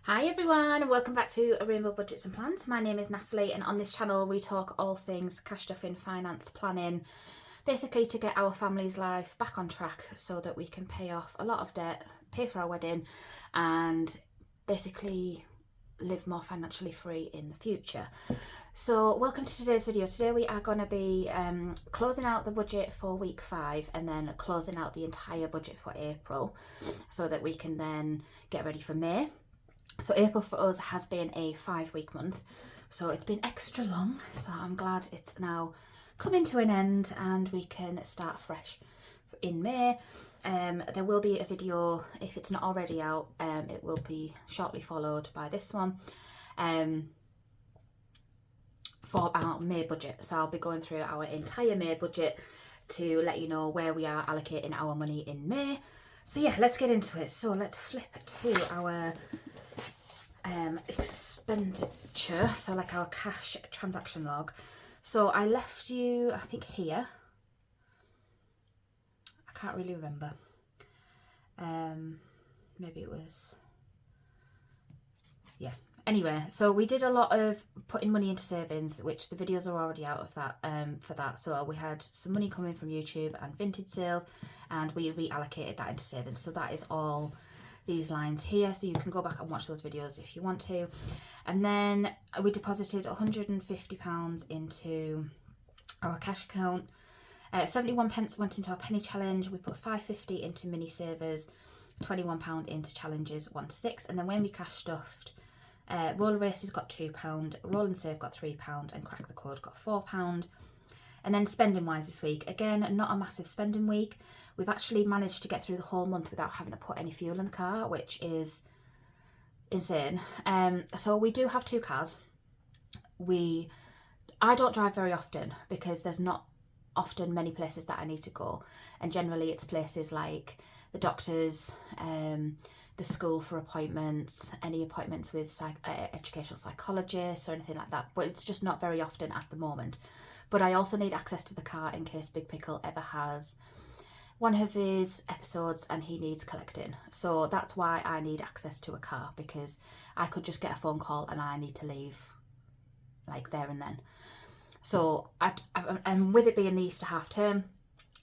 Hi everyone, welcome back to Rainbow Budgets and Plans. My name is Natalie and on this channel we talk all things cash stuffing, finance, planning, basically to get our family's life back on track so that we can pay off a lot of debt, pay for our wedding and basically live more financially free in the future. So welcome to today's video. Today we are going to be closing out the budget for week 5 and then closing out the entire budget for April so that we can then get ready for May. So April for us has been a 5-week month, so it's been extra long, so I'm glad it's now coming to an end and we can start fresh in May. There will be a video, if it's not already out, it will be shortly followed by this one for our May budget. So I'll be going through our entire May budget to let you know where we are allocating our money in May. So yeah, let's get into it. So let's flip to our expenditure, so like our cash transaction log. So I left you, I think here, I can't really remember, maybe it was, yeah, anyway, so we did a lot of putting money into savings, which the videos are already out of that, for that. So we had some money coming from YouTube and vintage sales and we reallocated that into savings. So that is all these lines here, so you can go back and watch those videos if you want to. And then we deposited £150 into our cash account. 71 pence went into our penny challenge. We put £5.50 into mini savers, £21 into challenges 1 to 6, and then when we cash stuffed, roller races got £2, roll and save got £3, and crack the code got £4. And then spending wise this week, again, not a massive spending week. We've actually managed to get through the whole month without having to put any fuel in the car, which is insane. So we do have 2 cars. I don't drive very often because there's not often many places that I need to go. And generally it's places like the doctors, the school for appointments, any appointments with educational psychologists or anything like that. But it's just not very often at the moment. But I also need access to the car in case Big Pickle ever has one of his episodes and he needs collecting. So that's why I need access to a car, because I could just get a phone call and I need to leave like there and then. So and with it being the Easter half term,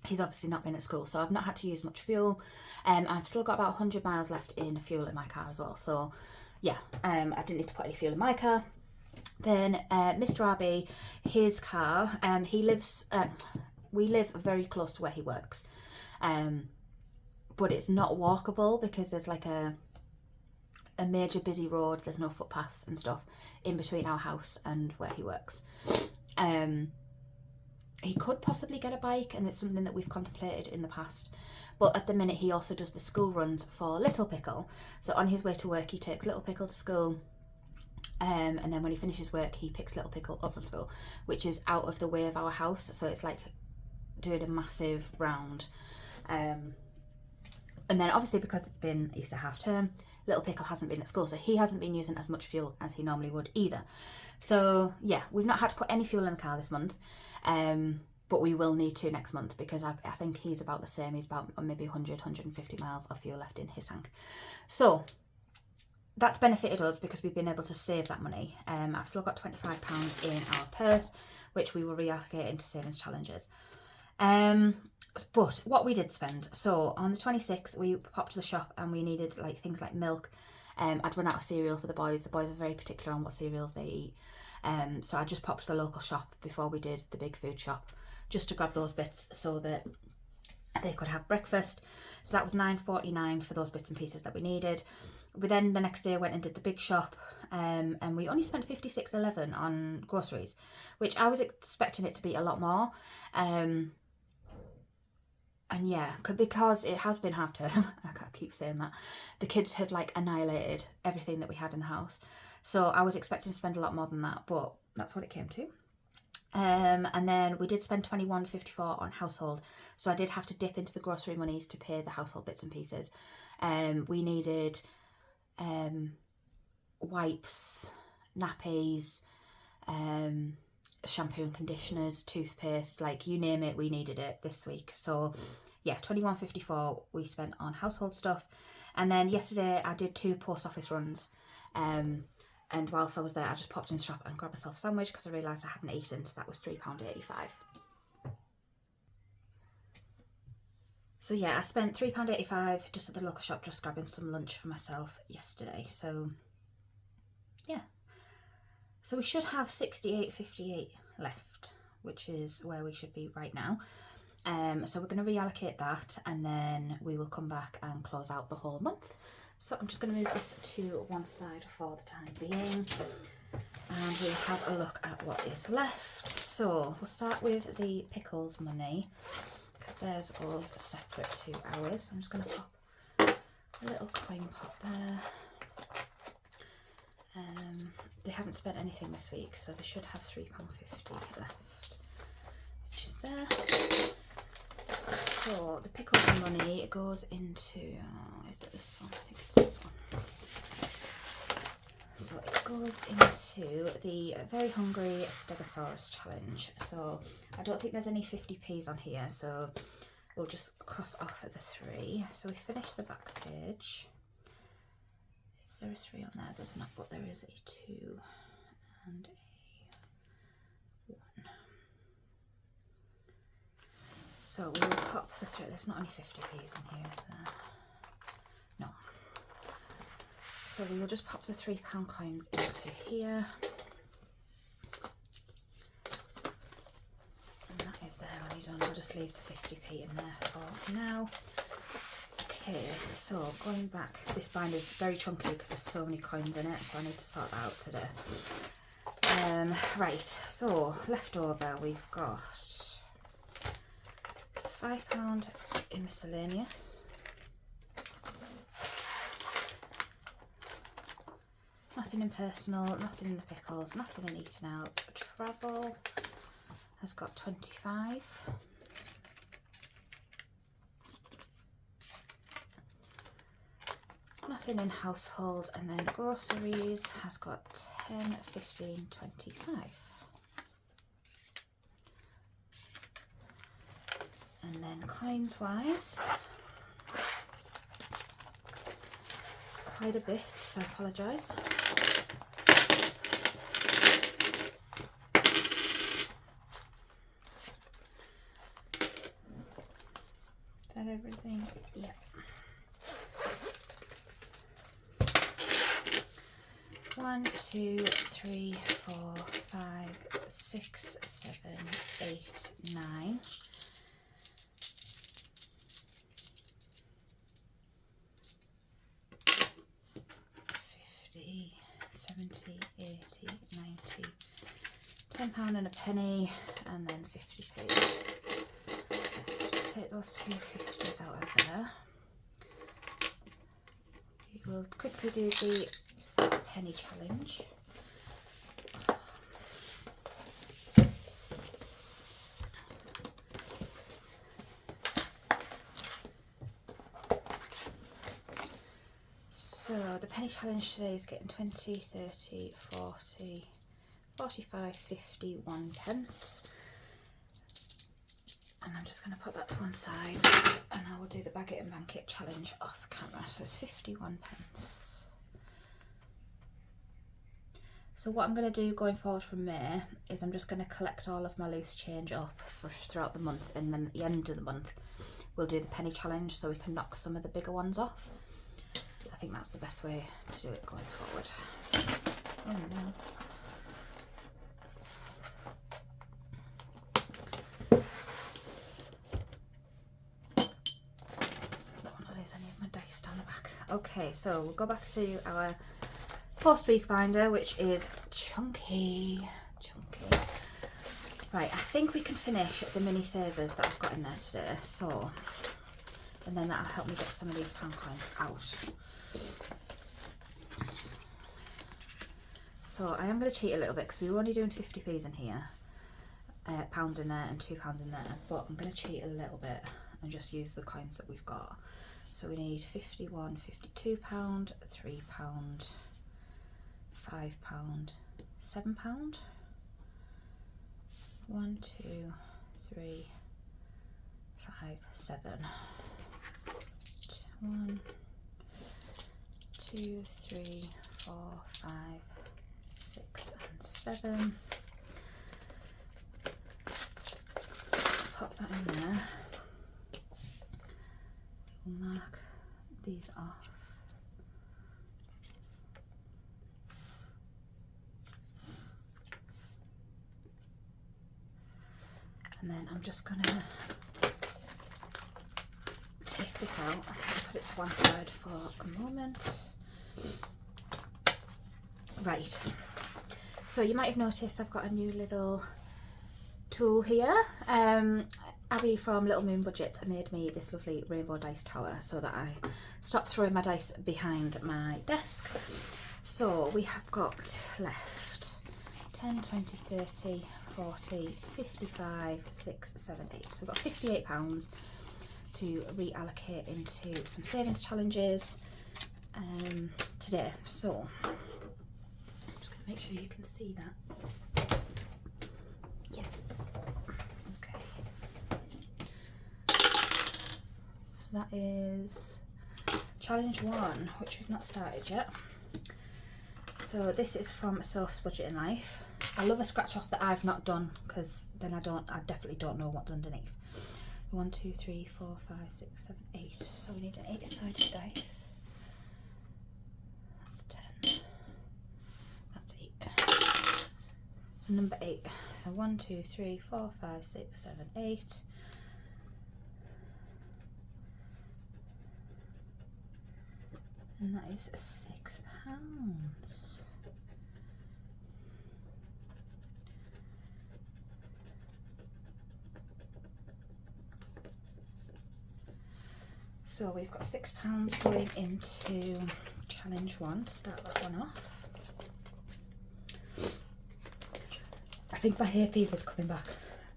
he's obviously not been at school, so I've not had to use much fuel. I've still got about 100 miles left in fuel in my car as well. So yeah, I didn't need to put any fuel in my car. Then Mr. RB, his car, he lives, we live very close to where he works, but it's not walkable because there's like a major busy road. There's no footpaths and stuff in between our house and where he works. He could possibly get a bike, and it's something that we've contemplated in the past, but at the minute he also does the school runs for Little Pickle. So on his way to work he takes Little Pickle to school, and then when he finishes work he picks Little Pickle up from school, which is out of the way of our house, so it's like doing a massive round. And then obviously because it's been Easter half term, Little Pickle hasn't been at school, so he hasn't been using as much fuel as he normally would either. So yeah, we've not had to put any fuel in the car this month, but we will need to next month because I think he's about the same. He's about maybe 150 miles of fuel left in his tank. So that's benefited us because we've been able to save that money. I've still got £25 in our purse, which we will reallocate into savings challenges. But what we did spend, so on the 26th we popped to the shop and we needed like things like milk. I'd run out of cereal for the boys. The boys are very particular on what cereals they eat. So I just popped to the local shop before we did the big food shop just to grab those bits so that they could have breakfast. So that was £9.49 for those bits and pieces that we needed. We then the next day went and did the big shop, and we only spent £56.11 on groceries, which I was expecting it to be a lot more. And yeah, because it has been half term, I can't keep saying that, the kids have like annihilated everything that we had in the house. So I was expecting to spend a lot more than that, but that's what it came to. And then we did spend £21.54 on household. So I did have to dip into the grocery monies to pay the household bits and pieces. We needed wipes, nappies, shampoo and conditioners, toothpaste, like you name it, we needed it this week. So yeah, £21.54 we spent on household stuff. And then yesterday I did 2 post office runs. And whilst I was there, I just popped in the shop and grabbed myself a sandwich because I realised I hadn't eaten, so that was £3.85. So yeah, I spent £3.85 just at the local shop just grabbing some lunch for myself yesterday. So yeah. So we should have 68.58 left, which is where we should be right now. So we're going to reallocate that and then we will come back and close out the whole month. So I'm just going to move this to one side for the time being and we'll have a look at what is left. So we'll start with the pickles money because theirs goes separate to ours. So I'm just going to pop a little coin pot there. They haven't spent anything this week, so they should have £3.50 left, which is there. So the pickles money goes into, is it this one? I think it's this one. So it goes into the Very Hungry Stegosaurus challenge. So I don't think there's any 50p's on here, so we'll just cross off the 3. So we finish the back page. Is there a 3 on there? There's not, but there is a 2 and a 1. So we will pop the 3. There's not any 50p's in here, is there? No. So we will just pop the £3 coins into here. And that is there when you're done. We'll just leave the 50p in there for now. Okay, so going back, this binder is very chunky because there's so many coins in it, so I need to sort that out today. Right, so left over we've got £5 in miscellaneous, nothing in personal, nothing in the pickles, nothing in eating out. Travel has got 25. Nothing in household, and then groceries has got 10, 15, 25. And then coins wise, it's quite a bit, so I apologise. Is that everything? Yeah. 1, 2, 3, 4, 5, 6, 7, 8, 9. 50, 70, 80, 90, £10 and a penny, and then 50p. Let's take those 2 50s out of there. We will quickly do the penny challenge. So the penny challenge today is getting 20, 30, 40, 45, 50, 1 pence. And I'm just going to put that to one side and I will do the bag it and bank it challenge off camera. So it's 51 pence. So what I'm going to do going forward from May is I'm just going to collect all of my loose change up throughout the month, and then at the end of the month we'll do the penny challenge so we can knock some of the bigger ones off. I think that's the best way to do it going forward. Oh no. Don't want to lose any of my dice down the back. Okay, so we'll go back to our post-week binder, which is chunky. Right, I think we can finish the mini savers that I've got in there today. So, and then that'll help me get some of these pound coins out. So I am going to cheat a little bit because we were only doing 50p's in here, pounds in there and £2 in there, but I'm going to cheat a little bit and just use the coins that we've got. So we need 51, 52 pound, £3, £5, £7. 1, 2, 3, 5, 7. 1, 2, 3, 4, 5, 6 and 7. Pop that in there. We'll mark these off. And then I'm just going to take this out and put it to one side for a moment. Right, so you might have noticed I've got a new little tool here. Abby from Little Moon Budgets made me this lovely rainbow dice tower so that I stop throwing my dice behind my desk. So we have got left 10, 20, 30, 40, 55, 6, 7, 8. So we've got £58 to reallocate into some savings challenges today. So I'm just going to make sure you can see that. Yeah. Okay. So that is challenge 1, which we've not started yet. So this is from Soph's Budgeting Life. I love a scratch off that I've not done because then I definitely don't know what's underneath. 1, 2, 3, 4, 5, 6, 7, 8. So we need an 8-sided dice. That's 10. That's 8. So number 8. So 1, 2, 3, 4, 5, 6, 7, 8. And that is £6. So we've got £6 going into challenge 1 to start that one off. I think my hay fever's coming back.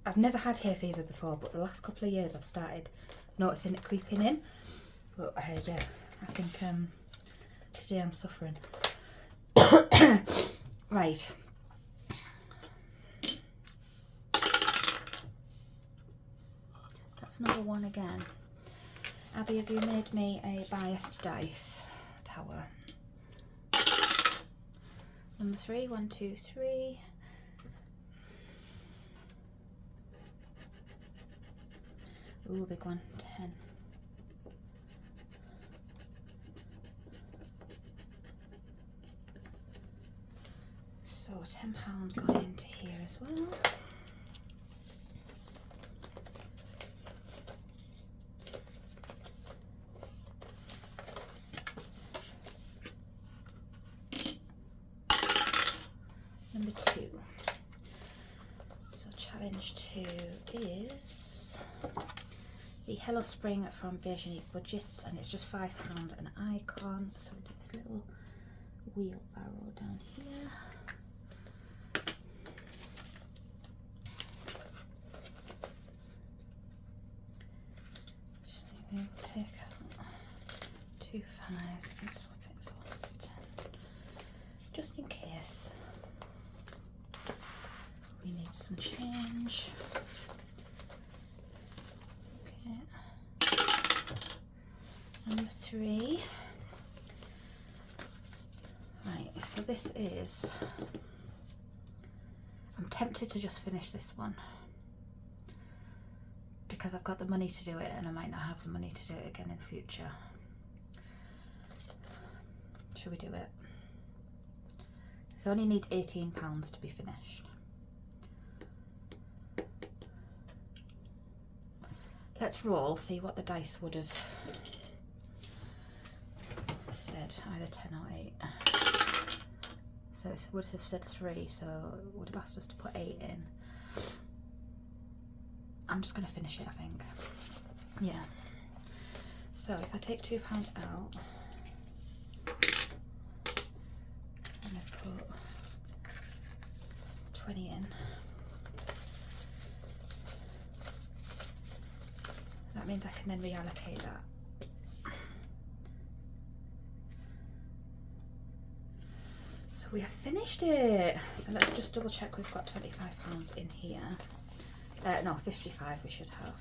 I've never had hay fever before, but the last couple of years I've started noticing it creeping in. But yeah, I think today I'm suffering. Right. That's number 1 again. Abby, have you made me a biased dice tower? Number 3, 1, 2, 3. Ooh, big one, 10. So £10 going into here as well. Number 2. So challenge 2 is the Hello Spring from Virginie Budgets, and it's just £5 an icon. So we do this little wheelbarrow down here. So we'll take out 2 5s and swap it for 10, just in case we need some change. Number 3. Right, so this is, I'm tempted to just finish this one because I've got the money to do it and I might not have the money to do it again in the future. Should we do it? It only needs £18 to be finished. Let's roll, see what the dice would have said, either 10 or 8. So it would have said 3, so it would have asked us to put 8 in. I'm just going to finish it, I think. Yeah. So if I take £2 out, and I put 20 in, that means I can then reallocate that. So we have finished it. So let's just double check we've got £25 in here. No, 55 we should have.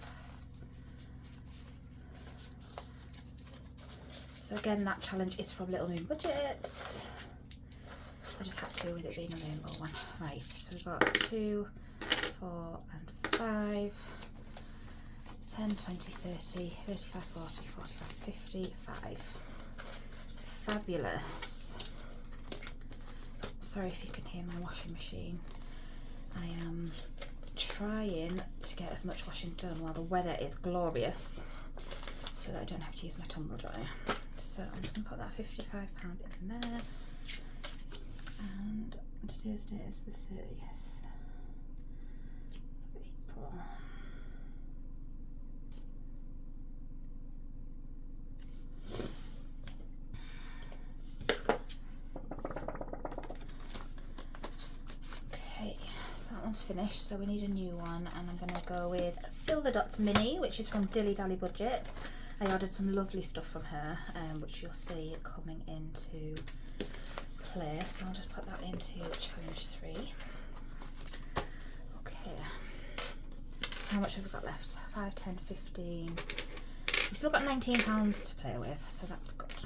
So again, that challenge is from Little Moon Budgets. I just had to with it being a rainbow one. Right, so we've got 2, 4 and 5, 10, 20, 30, 35, 40, 45, 55. Fabulous. Sorry if you can hear my washing machine. I am trying to get as much washing done while the weather is glorious so that I don't have to use my tumble dryer. So I'm just going to put that £55 in there. And today's date is the 30th of April. Okay, so that one's finished, so we need a new one, and I'm going to go with Fill the Dots Mini, which is from Dilly Dally Budgets. I ordered some lovely stuff from her, which you'll see coming into play, so I'll just put that into challenge 3. Okay, how much have we got left? 5, 10, 15. We've still got £19 to play with, so that's good.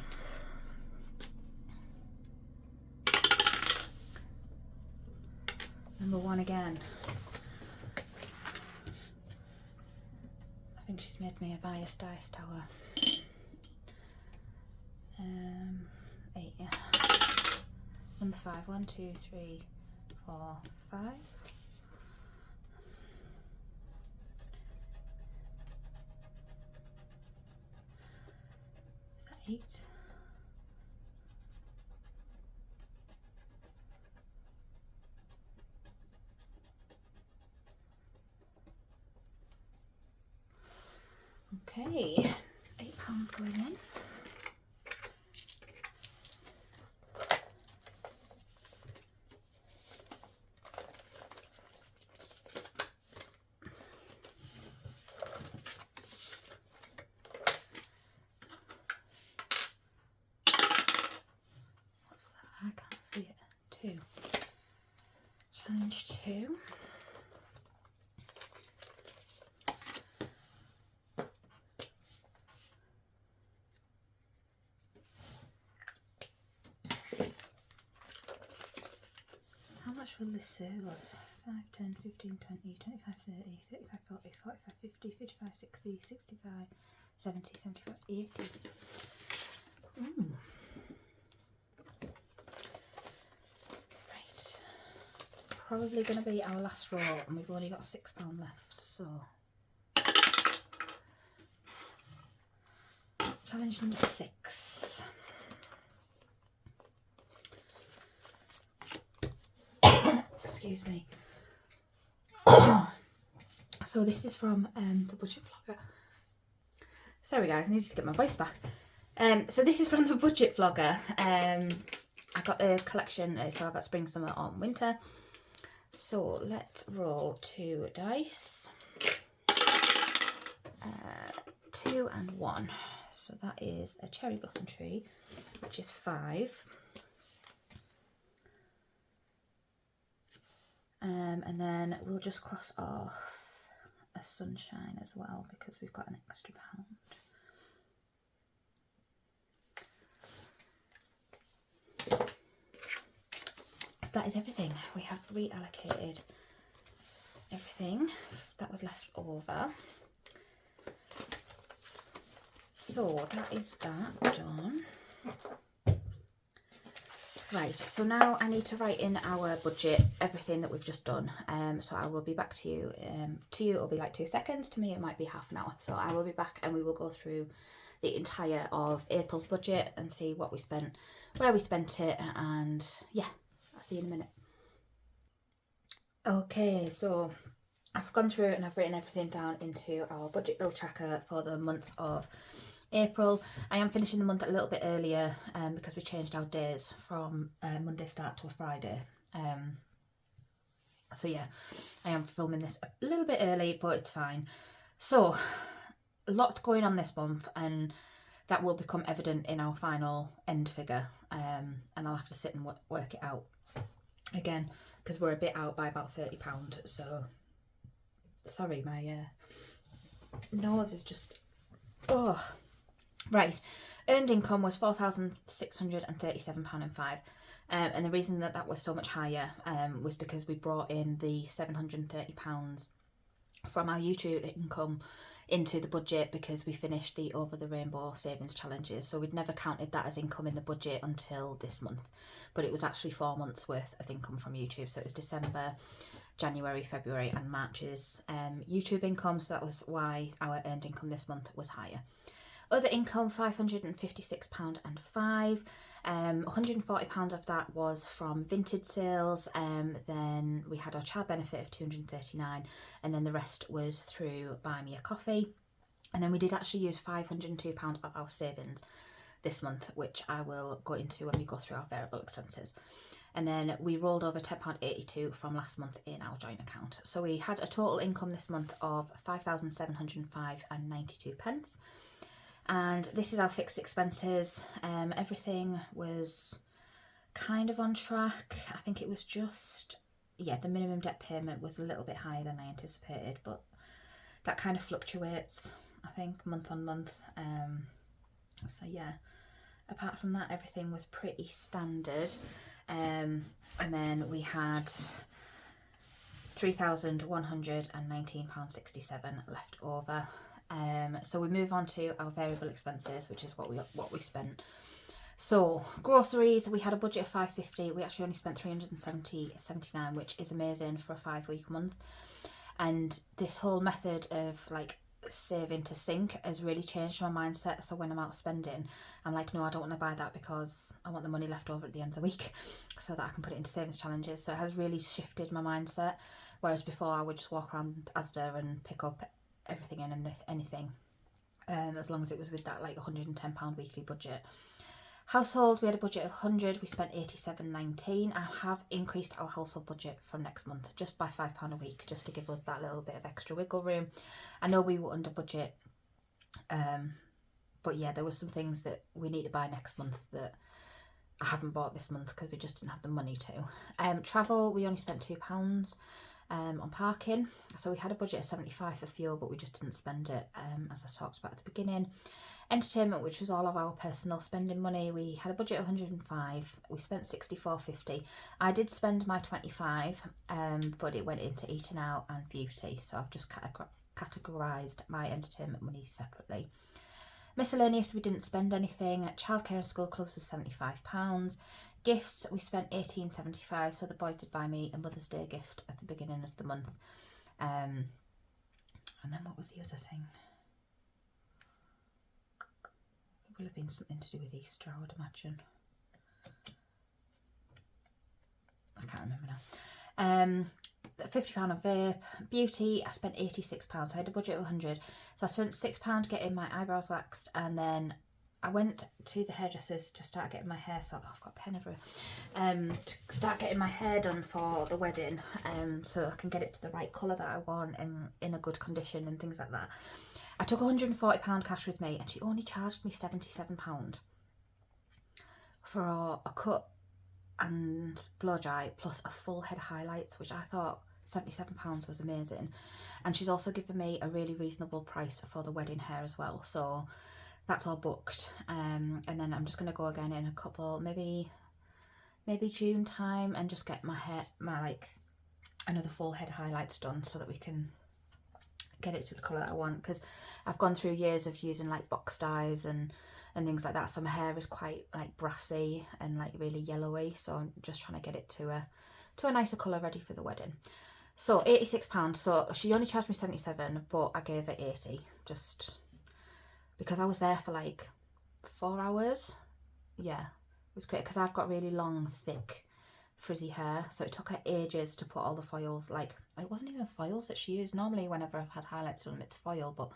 Number 1 again. I think she's made me a bias dice tower. 8, yeah. Number 5, 1, 2, 3, 4, 5. Is that 8? Okay, £8 going in. I can't see it. 2. Challenge 2. How much will this save us? 5, 10, 15, 20, 25, 30, 35, 40, 45, 50, 55, 60, 65, 70, 75, 80. Probably going to be our last roll, and we've only got £6 left, so challenge number 6. Excuse me. So this is from the Budget Vlogger. Sorry guys, I needed to get my voice back. So this is from the Budget Vlogger. I got a collection, so I got spring, summer, autumn, winter. So let's roll 2 dice. 2 and 1. So that is a cherry blossom tree, which is 5. And then we'll just cross off a sunshine as well because we've got an extra £1. So that is everything. We have reallocated everything that was left over. So that is that done. Right, so now I need to write in our budget everything that we've just done. So I will be back to you. To you it'll be like 2 seconds, to me it might be half an hour. So I will be back and we will go through the entire of April's budget and see what we spent, where we spent it, and yeah, I'll see you in a minute. Okay, so I've gone through and I've written everything down into our budget bill tracker for the month of April. I am finishing the month a little bit earlier because we changed our days from Monday start to a Friday. So yeah, I am filming this a little bit early, but it's fine. So lots going on this month, and that will become evident in our final end figure, and I'll have to sit and work it out again because we're a bit out by about £30. So sorry, my nose is just, oh. Right, earned income was £4,637.05. And the reason that that was so much higher was because we brought in the £730 from our YouTube income into the budget, because we finished the Over the Rainbow savings challenges. So we'd never counted that as income in the budget until this month, but it was actually 4 months worth of income from YouTube. So it was December, January, February and March's YouTube income, so that was why our earned income this month was higher. Other income, £556.05. £140 of that was from vintage sales. Then we had our child benefit of £239, and then the rest was through Buy Me a Coffee. And then we did actually use £502 of our savings this month, which I will go into when we go through our variable expenses. And then we rolled over £10.82 from last month in our joint account. So we had a total income this month of £5,705.92. And this is our fixed expenses. Everything was kind of on track. I think it was just, yeah, the minimum debt payment was a little bit higher than I anticipated, but that kind of fluctuates, I think, month on month. So yeah, apart from that, everything was pretty standard. And then we had £3,119.67 left over. So we move on to our variable expenses, which is what we spent. So groceries, we had a budget of £550. We actually only spent £379, which is amazing for a 5-week month. And this whole method of like saving to sink has really changed my mindset. So when I'm out spending, I'm like, no, I don't want to buy that because I want the money left over at the end of the week so that I can put it into savings challenges. So it has really shifted my mindset. Whereas before I would just walk around Asda and pick up everything and anything, as long as it was with that like £110 weekly budget. Household, we had a budget of 100, we spent 87.19. I have increased our household budget from next month just by £5 a week, just to give us that little bit of extra wiggle room. I know we were under budget, but yeah, there were some things that we need to buy next month that I haven't bought this month because we just didn't have the money to. Travel, we only spent £2 on parking. So we had a budget of 75 for fuel, but we just didn't spend it, as I talked about at the beginning. Entertainment, which was all of our personal spending money, we had a budget of 105. We spent 64.50. I did spend my 25, but it went into eating out and beauty. So I've just categorised my entertainment money separately. Miscellaneous, we didn't spend anything. Childcare and school clubs was £75. Gifts, we spent £18.75. So the boys did buy me a Mother's Day gift at the beginning of the month. And then what was the other thing? It will have been something to do with Easter, I would imagine. I can't remember now. £50 on vape. Beauty, I spent £86. I had a budget of 100. So I spent £6 getting my eyebrows waxed, and then I went to the hairdressers to start getting my hair, so I've got a pen everywhere, to start getting my hair done for the wedding, so I can get it to the right colour that I want and in a good condition and things like that. I took £140 cash with me, and she only charged me £77 for a cut and blow dry plus a full head of highlights, which I thought £77 was amazing. And she's also given me a really reasonable price for the wedding hair as well, so that's all booked. And then I'm just going to go again in a couple, maybe June time, and just get my like another full head of highlights done so that we can get it to the colour that I want, because I've gone through years of using like box dyes and things like that, so my hair is quite like brassy and like really yellowy, so I'm just trying to get it to a nicer colour ready for the wedding. So £86. So she only charged me 77, but I gave her 80 just because I was there for like 4 hours. Yeah, it was great because I've got really long, thick, frizzy hair, so it took her ages to put all the foils. Like, it wasn't even foils that she used. Normally whenever I've had highlights done, it's foil, but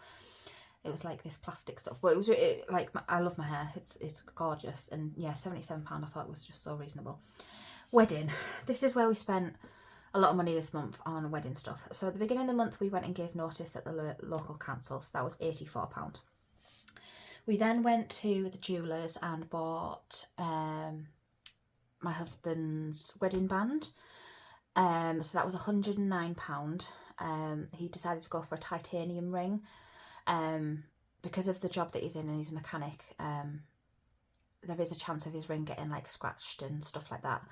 it was like this plastic stuff. But it was like, I love my hair, it's gorgeous. And yeah, £77 I thought was just so reasonable. Wedding, this is where we spent a lot of money this month on wedding stuff. So at the beginning of the month we went and gave notice at the local council, so that was £84. We then went to the jewellers and bought my husband's wedding band. So that was £109. He decided to go for a titanium ring. because of the job that he's in and he's a mechanic, there is a chance of his ring getting like scratched and stuff like that.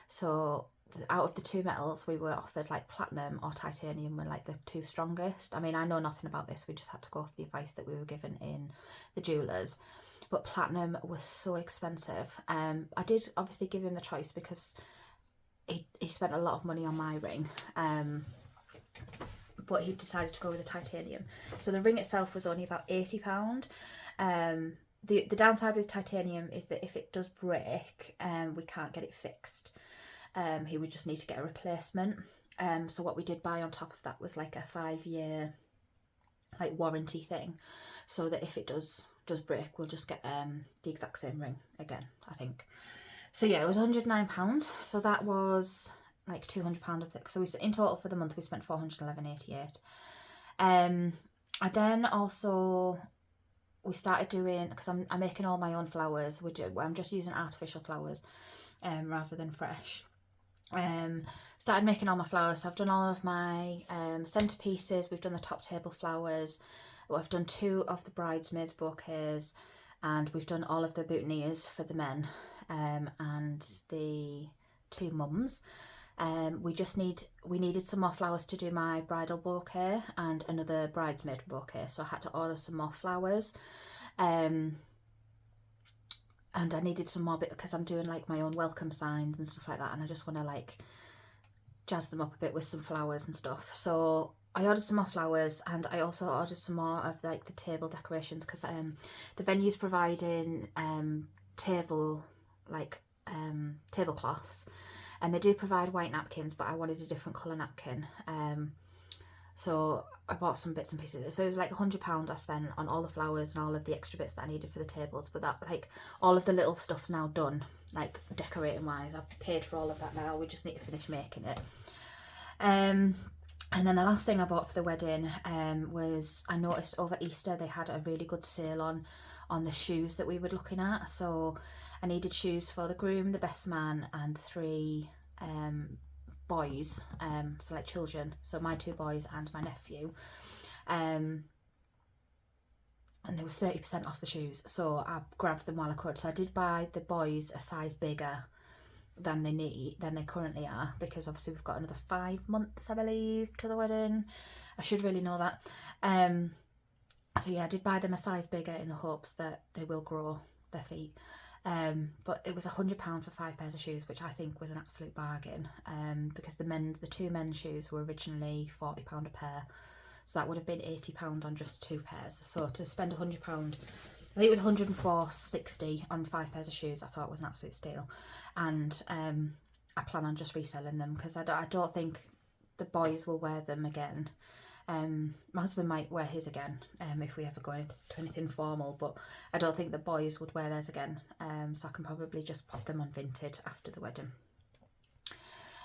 So out of the two metals, we were offered like platinum or titanium were like the two strongest. I mean, I know nothing about this, we just had to go off the advice that we were given in the jewellers. But platinum was so expensive. I did obviously give him the choice because he spent a lot of money on my ring, but he decided to go with the titanium. So the ring itself was only about £80. The downside with titanium is that if it does break, we can't get it fixed. He would just need to get a replacement. So what we did buy on top of that was like a 5-year like warranty thing, so that if it does break, we'll just get the exact same ring again, I think. So yeah, it was £109. So that was like £200 of it. So we, in total for the month, we spent £411.88. I then also, we started doing, because I'm making all my own flowers. I'm just using artificial flowers rather than fresh. Started making all my flowers. So I've done all of my centerpieces. We've done the top table flowers. I've done 2 of the bridesmaids bouquets, and we've done all of the boutonnieres for the men and the 2 mums. We needed some more flowers to do my bridal bouquet and another bridesmaid bouquet, so I had to order some more flowers. And I needed some more because I'm doing like my own welcome signs and stuff like that, and I just want to like jazz them up a bit with some flowers and stuff. So I ordered some more flowers, and I also ordered some more of like the table decorations, because the venue's providing tablecloths, and they do provide white napkins, but I wanted a different colour napkin. So I bought some bits and pieces. So it was like £100 I spent on all the flowers and all of the extra bits that I needed for the tables. But that, like, all of the little stuff's now done, like decorating wise. I've paid for all of that now. We just need to finish making it. And then the last thing I bought for the wedding was, I noticed over Easter they had a really good sale on the shoes that we were looking at. So I needed shoes for the groom, the best man, and 3 boys, so like children, so my 2 boys and my nephew, and there was 30% off the shoes, so I grabbed them while I could. So I did buy the boys a size bigger than they currently are, because obviously we've got another 5 months, I believe, to the wedding. I should really know that. So yeah, I did buy them a size bigger in the hopes that they will grow their feet. But it was £100 for 5 pairs of shoes, which I think was an absolute bargain, because the 2 men's shoes were originally £40 a pair, so that would have been £80 on just 2 pairs. So to spend £100, I think it was £104.60 on 5 pairs of shoes, I thought was an absolute steal. And I plan on just reselling them, because I don't think the boys will wear them again. My husband might wear his again if we ever go into anything formal, but I don't think the boys would wear theirs again, so I can probably just pop them on Vinted after the wedding.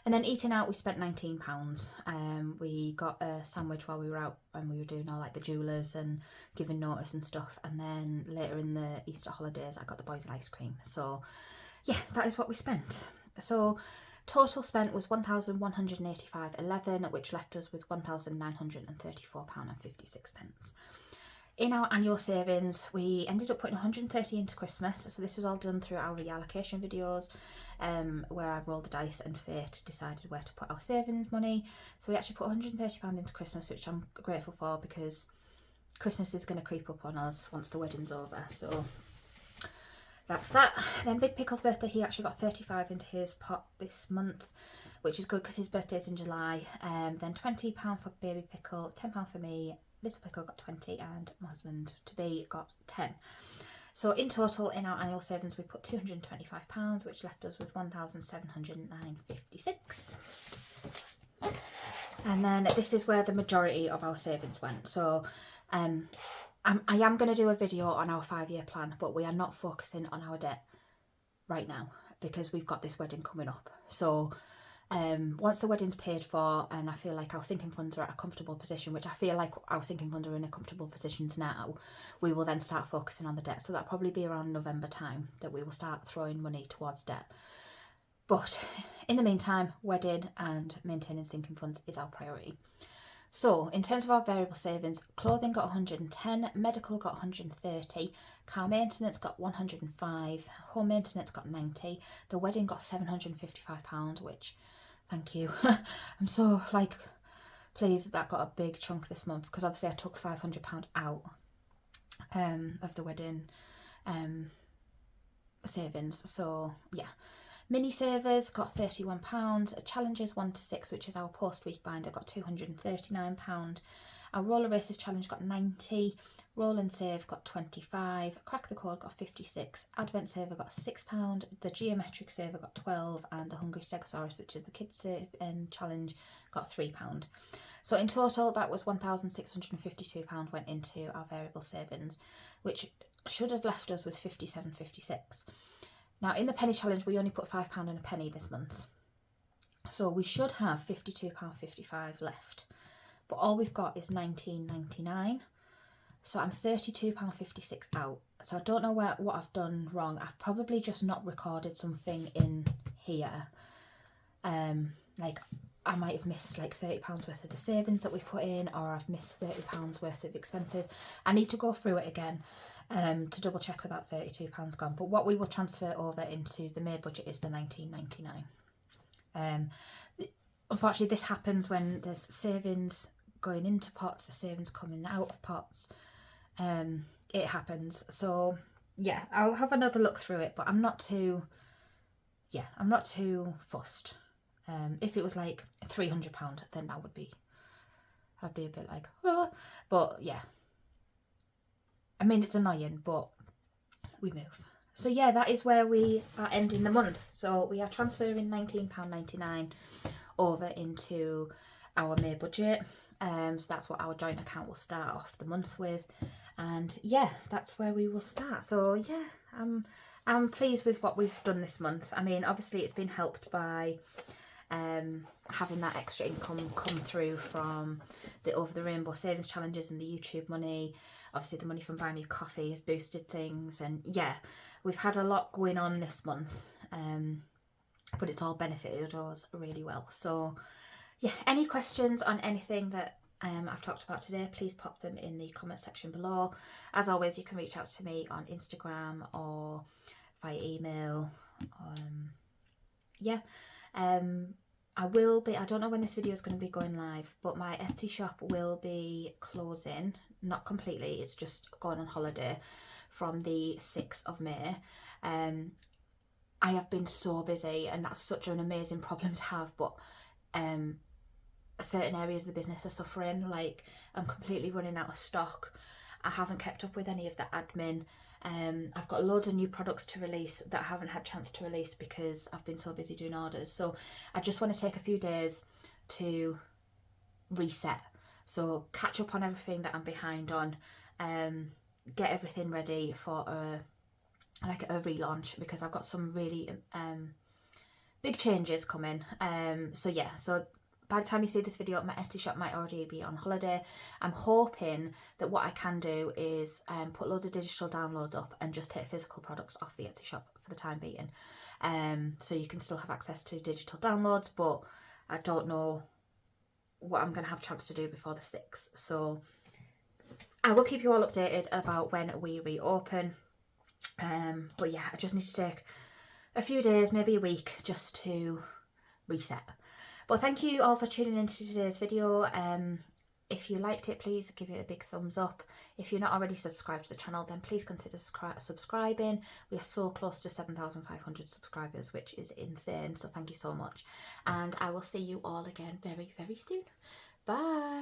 And then eating out, we spent £19. We got a sandwich while we were out, and we were doing all like the jewellers and giving notice and stuff, and then later in the Easter holidays I got the boys an ice cream. So yeah, that is what we spent. So total spent was £1,185.11, which left us with £1,934.56. In our annual savings, we ended up putting 130 into Christmas. So this was all done through our reallocation videos, where I rolled the dice and fate decided where to put our savings money. So we actually put £130 into Christmas, which I'm grateful for, because Christmas is going to creep up on us once the wedding's over. So that's that. Then Big Pickle's birthday, he actually got 35 into his pot this month, which is good because his birthday's in July. Then £20 for Baby Pickle, £10 for me, Little Pickle got 20, and my husband to be got 10. So in total, in our annual savings, we put £225, which left us with £1,709.56. And then this is where the majority of our savings went. So I am going to do a video on our 5-year plan, but we are not focusing on our debt right now because we've got this wedding coming up. So once the wedding's paid for and I feel like our sinking funds are at a comfortable position, which I feel like our sinking funds are in a comfortable positions now, we will then start focusing on the debt. So that'll probably be around November time that we will start throwing money towards debt. But in the meantime, wedding and maintaining sinking funds is our priority. So in terms of our variable savings, clothing got 110, medical got 130, car maintenance got 105, home maintenance got 90, the wedding got £755, which, thank you. I'm so like pleased that got a big chunk this month, because obviously I took £500 out of the wedding savings. So yeah. Mini savers got £31, challenges 1 to 6, which is our post week binder, got £239, our roller races challenge got 90, roll and save got 25, crack the code got 56, advent saver got £6, the geometric saver got 12, and the hungry stegosaurus, which is the kids save and challenge, got £3. So in total that was £1,652 went into our variable savings, which should have left us with 57.56. Now in the penny challenge we only put £5 and a penny this month, so we should have £52.55 left, but all we've got is £19.99, so I'm £32.56 out. So I don't know what I've done wrong. I've probably just not recorded something in here, like I might have missed like £30 worth of the savings that we put in, or I've missed £30 worth of expenses. I need to go through it again to double check where that £32 gone. But what we will transfer over into the May budget is the £19.99. Unfortunately, this happens when there's savings going into pots, the savings coming out of pots. It happens. So yeah, I'll have another look through it, but I'm not too fussed. If it was like £300, then I'd be a bit like, oh. But yeah, I mean, it's annoying, but we move. So yeah, that is where we are ending the month. So we are transferring £19.99 over into our May budget. So that's what our joint account will start off the month with. And yeah, that's where we will start. So yeah, I'm pleased with what we've done this month. I mean, obviously it's been helped by having that extra income come through from the Over the Rainbow savings challenges and the YouTube money. Obviously the money from Buy Me Coffee has boosted things, and yeah, we've had a lot going on this month, but it's all benefited us really well. So yeah, any questions on anything that I've talked about today, please pop them in the comment section below. As always, you can reach out to me on Instagram or via email. I don't know when this video is going to be going live, but my Etsy shop will be closing, not completely, it's just going on holiday from the 6th of May. I have been so busy, and that's such an amazing problem to have, but certain areas of the business are suffering. Like, I'm completely running out of stock. I haven't kept up with any of the admin. I've got loads of new products to release that I haven't had chance to release because I've been so busy doing orders. So I just want to take a few days to reset. So catch up on everything that I'm behind on, get everything ready for a relaunch, because I've got some really big changes coming. So yeah, so by the time you see this video, my Etsy shop might already be on holiday. I'm hoping that what I can do is put loads of digital downloads up and just take physical products off the Etsy shop for the time being. So you can still have access to digital downloads, but I don't know what I'm going to have a chance to do before the 6th. So I will keep you all updated about when we reopen. But yeah, I just need to take a few days, maybe a week, just to reset. But thank you all for tuning into today's video. If you liked it, please give it a big thumbs up. If you're not already subscribed to the channel, then please consider subscribing. We are so close to 7,500 subscribers, which is insane. So thank you so much. And I will see you all again very, very soon. Bye.